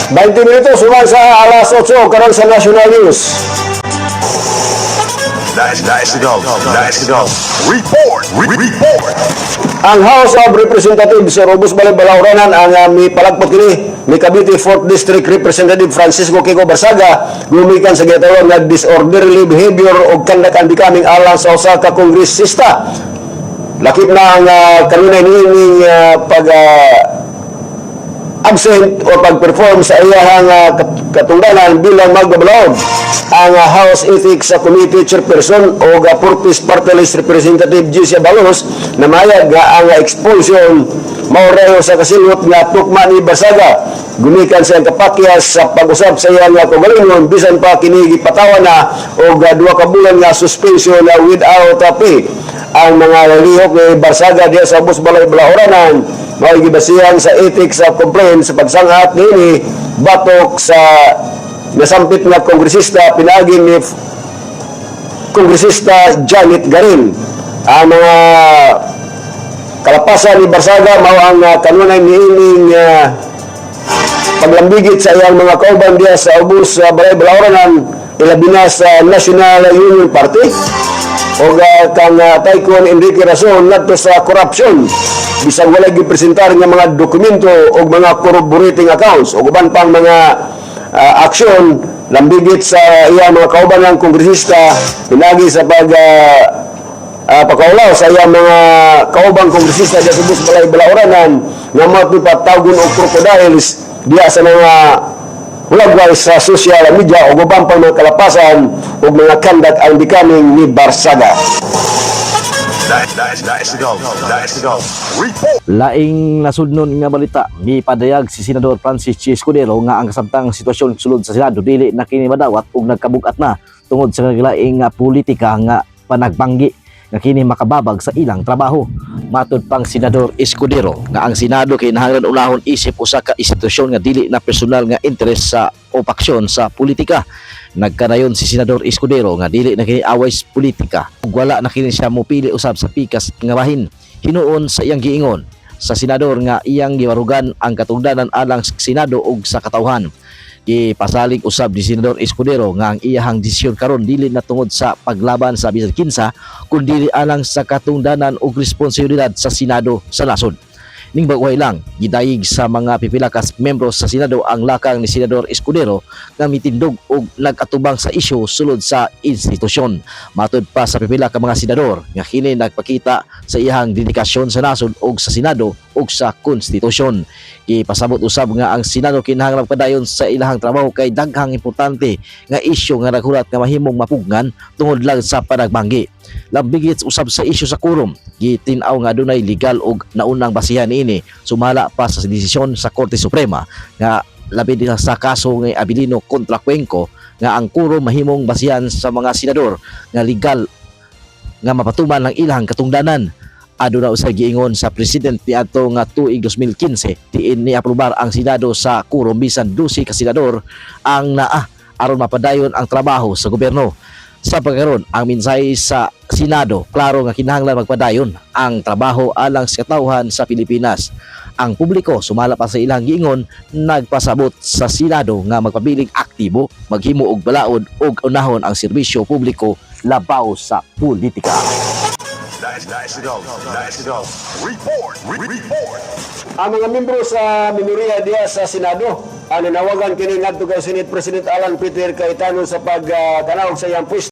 20 minutos suman sa alas 8 karon sa National News. Nice to go. Report. Ang House of Representatives sa Robus Balay-Balauranan ang may palagpot kini ni Cavite 4th District Representative Francisco Kiko Barsaga gumikan sa gitawag nga disorderly behavior o conduct and becoming alang sa usa ka kongresista. Lakip na ang kanunay niining pag absent o pag-perform sa iyahang katungdanan bilang magbabalaod ang House Ethics Committee Chairperson o Purpose Party List Representative Gisha Balos na mayag nga ang expulsion maureho sa kasilot nga tukma ni Barsaga gumikan sa kapakyas sa pag-usap sa iyang kaugalingon bisan pa kini gipatawan na o 2 ka bulan nga suspension without pay. Ang mga lihok ni Barsaga diya sa Bus Balay-Balauranan may gibasihan sa ethics of complaint sa pagsangat nini batok sa nasampit nga kongresista pinagi ni kongresista Janet Garin. Ang mga kalapasan ni Barsaga mao ang kanunay niining paglambigit sa iyang mga kauban diya sa Ubos Balay-Balauranan ilabi na sa National Union Party o kang Tycoon Enrique Rason ngadto sa corruption bisag wala gipresentar nga mga dokumento o mga corroborating accounts o uban pang mga aksyon lambigit sa iyang mga kauban ng kongresista pinagi sa pagkaulaw sa iyang mga kaubang kongresista diya sa Ubos Balay-Balauranan nga matipatawgon og crocodiles diya sa mga hulagway sa social media o uban pang mga kalapasan o mga conduct ang becoming ni Barsaga. Nice to go. Report. Laing nasudnon nga balita, mipadayag si Senador Francis G. Escudero nga ang kasamtang sitwasyon sulod sa Senado dili na kini madawat ug nagkabugat na tungod sa laing politika nga panagbanggi nga kini makababag sa ilang trabaho. Matud pang Senador Escudero nga ang Senado kinahanglan unahon isip usa ka institusyon nga dili na personal nga interes sa o paksyon sa politika. Nagkanayon si Senador Escudero nga dili na kini aways politika ug wala na kini siya mopili usab sa pikas nga bahin. Hinuon sa iyang giingon sa senador nga iyang giwarugan ang katungdanan alang sa Senado ug sa katawhan. Gipasalig usab ni Senador Escudero nga ang iyahang desisyon karon dili na tungod sa paglaban sa bisan kinsa kundi alang sa katungdanan ug responsibilidad sa Senado sa nasod. Ning bagway lang gidayig sa mga pipila ka membro sa Senado ang lakang ni Senador Escudero nga mitindog og nag-atubang sa isyu sulod sa institusyon. Matud pa sa pipila ka mga senador nga kini nagpakita sa iyahang dedikasyon sa nasod ug sa Senado ug sa konstitusyon. Gipasabot usab nga ang Senado kinahanglan magpadayon sa ilahang trabaho kay daghang importante nga isyu nga naghulat nga mahimong mapugnan tungod lang sa panagbanggi. Lambigit usab sa isyu sa quorum, gitinaw nga adunay legal ug naunang basihan niini sumala pa sa desisyon sa Korte Suprema nga labi sa kaso nga Abilino kontra Cuenco nga ang quorum mahimong basihan sa mga senador nga legal nga mapatuman ang ilang katungdanan. Aduna usay giingon sa presidente niadto nga tuig 2015 diin ni aprobar ang Senado sa quorum bisan 12 ka senador ang naa aron mapadayon ang trabaho sa gobyerno. Sa pagkaron ang mensahe sa Senado klaro nga kinahanglan magpadayon ang trabaho alang sa katawhan sa Pilipinas. Ang publiko sumala pa sa ilang giingon nagpasabot sa Senado nga magpabiling aktibo, maghimo og balaod ug unahon ang serbisyo publiko labaw sa politika. Nice to go. Report. Ang mga membro sa minoriya diya sa Senado ang nanawagan kini ngadto kay Senate President Alan Peter Cayetano sa pagtanawag sa iyang pwesto